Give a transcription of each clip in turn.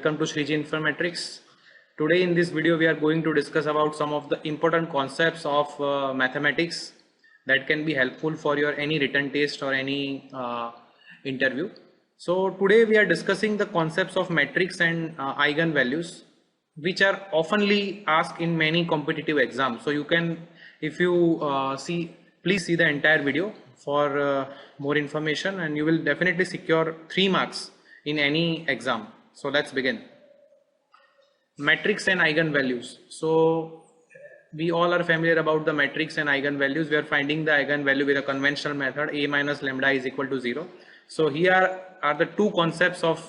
welcome to Shriji Informatics. Today in this video we are going to discuss about some of the important concepts of mathematics that can be helpful for your any written test or any interview. So today we are discussing the concepts of matrix and eigenvalues, which are oftenly asked in many competitive exams. So you can, if you please see the entire video for more information, and you will definitely secure 3 marks in any exam. So let's begin. Matrix and eigenvalues. So we all are familiar about the matrix and eigenvalues. We are finding the eigenvalue with a conventional method, a minus lambda is equal to 0. So here are the two concepts of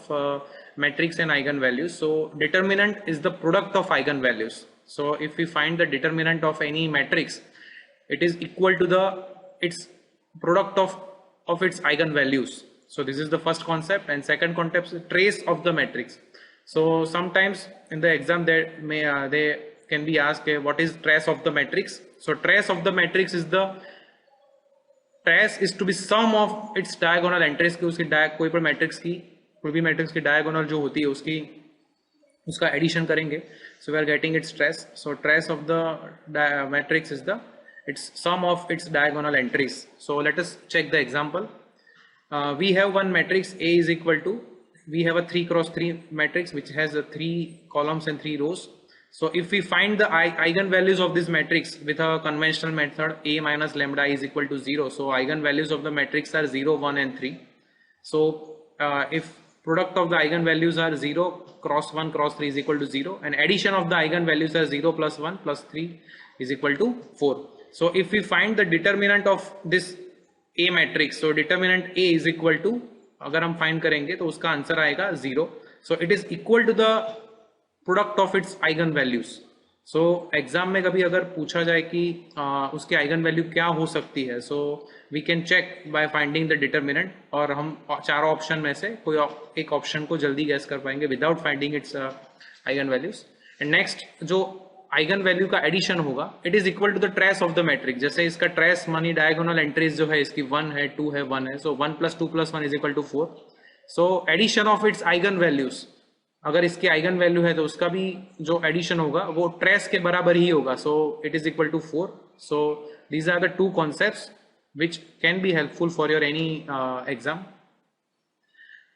matrix and eigenvalues. So determinant is the product of eigenvalues. So if we find the determinant of any matrix, it is equal to its product of its eigenvalues. So this is the first concept, and second concept is trace of the matrix. So sometimes in the exam they can be asked what is trace of the matrix. So trace of the matrix is trace is to be sum of its diagonal entries की उसकी कोई भी matrix की diagonal जो होती है उसका addition करेंगे. So we are getting its trace. So trace of the matrix is its sum of its diagonal entries. So let us check the example. We have one matrix A is equal to, we have a 3 cross 3 matrix which has 3 columns and 3 rows. So if we find the eigenvalues of this matrix with a conventional method, a minus lambda is equal to 0. So eigenvalues of the matrix are 0, 1 and 3. So if product of the eigenvalues are 0, cross 1 cross 3 is equal to 0, and addition of the eigenvalues are 0 plus 1 plus 3 is equal to 4. So if we find the determinant of this A matrix, so determinant A is equal to, अगर हम find करेंगे तो उसका answer आएगा 0. So it is equal to the product of its eigenvalues. So exam में कभी अगर पूछा जाए कि उसकी आइगन वैल्यू क्या हो सकती है, so we can check by finding the determinant, और हम चारों ऑप्शन में से कोई एक ऑप्शन को जल्दी गैस कर पाएंगे without finding its eigen values. And next जो आइगन वैल्यू का एडिशन होगा, it is equal to the trace of the matrix. जैसे इसका ट्रेस मनी डायगोनल एंट्रीज जो है इसकी 1 है, 2 है, 1 है. So 1 plus 2 plus 1 is equal to 4. So addition of its eigen values, अगर इसकी आइगन वैल्यू है तो उसका भी जो एडिशन होगा वो ट्रेस के बराबर ही होगा. So it is equal to 4. So these are the two concepts which can be helpful for your any exam.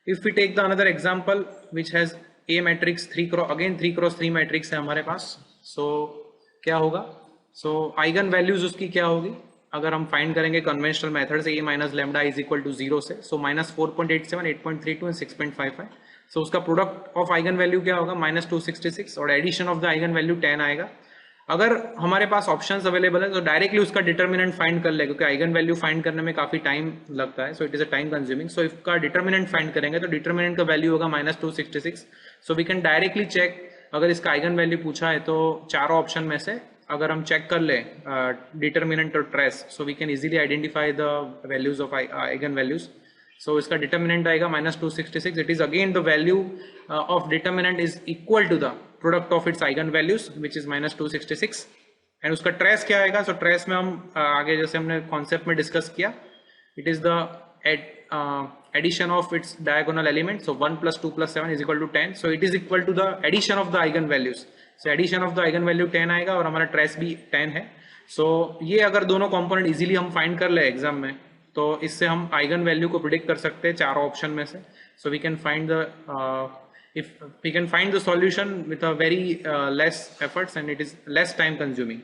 If we take the another example which has A matrix 3 cross 3 matrix है हमारे पास. So क्या होगा? So eigen values उसकी क्या होगी अगर हम find करेंगे कन्वेंशनल मेथड से, a minus lambda is equal to 0 से. So minus 4.87, 8.32 and 6.55. सो उसका प्रोडक्ट ऑफ आइगन वैल्यू क्या होगा? माइनस 266, और addition of the eigen value 10 आएगा. अगर हमारे पास ऑप्शंस अवेलेबल है तो डायरेक्टली उसका डिटर्मिनेंट फाइंड कर ले, क्योंकि आइगन वैल्यू फाइंड करने में काफी टाइम लगता है. So it is a time consuming. So इसका डिटर्मिनेंट फाइंड करेंगे तो डिटर्मिनेंट का वैल्यू होगा minus 266. So we can directly check, अगर इसका आइगन वैल्यू पूछा है तो चारों ऑप्शन में से अगर हम चेक कर ले डिटर्मिनेंट और trace, so we can easily identify the values of eigen values. So इसका डिटर्मिनेंट आएगा minus 266. It is again the value of determinant is equal to the product of its eigen values which is minus 266. And उसका trace क्या आएगा? सो trace में हम आगे जैसे हमने कॉन्सेप्ट में डिस्कस किया, it is the addition of its diagonal element. So 1 plus 2 plus 7 is equal to 10. So it is equal to the addition of the eigen values. So addition of the eigen value 10 आएगा और हमारा trace भी 10 है. So ये अगर दोनों component easily हम find कर ले एग्जाम में, तो इससे हम आइगन वैल्यू को प्रिडिक्ट कर सकते हैं चारों ऑप्शन में से. So we can find the solution with a very less efforts and it is less time consuming.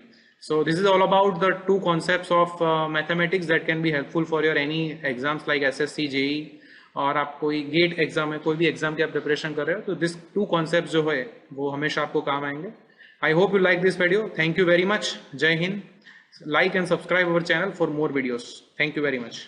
So this is all about the two concepts of mathematics that can be helpful for your any exams like SSC, JEE, और आप कोई gate exam है, कोई भी exam की आप preparation कर रहे हो, तो दिस टू कॉन्सेप्ट जो है वो हमेशा आपको काम आएंगे. I hope you like this video. Thank you very much. जय Hind. Like and subscribe our channel for more videos. Thank you very much.